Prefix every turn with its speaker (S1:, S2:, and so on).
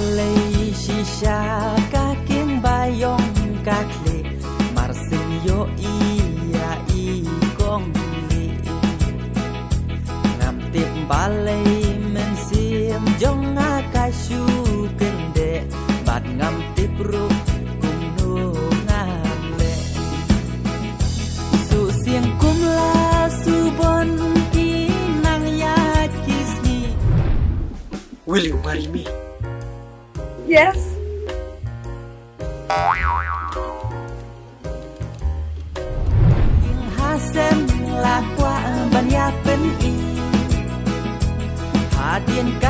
S1: balay shisha kaking bayong kakli marsin yo iya ikong li ngamtip balay mensim jong akasyu kende bat ngamtip ru kumnu ngale su siang kumla subon kinang ya kisni.
S2: Will you marry me?
S3: Yes.
S1: Yung hasem lakwa ban ya pen i hadien ka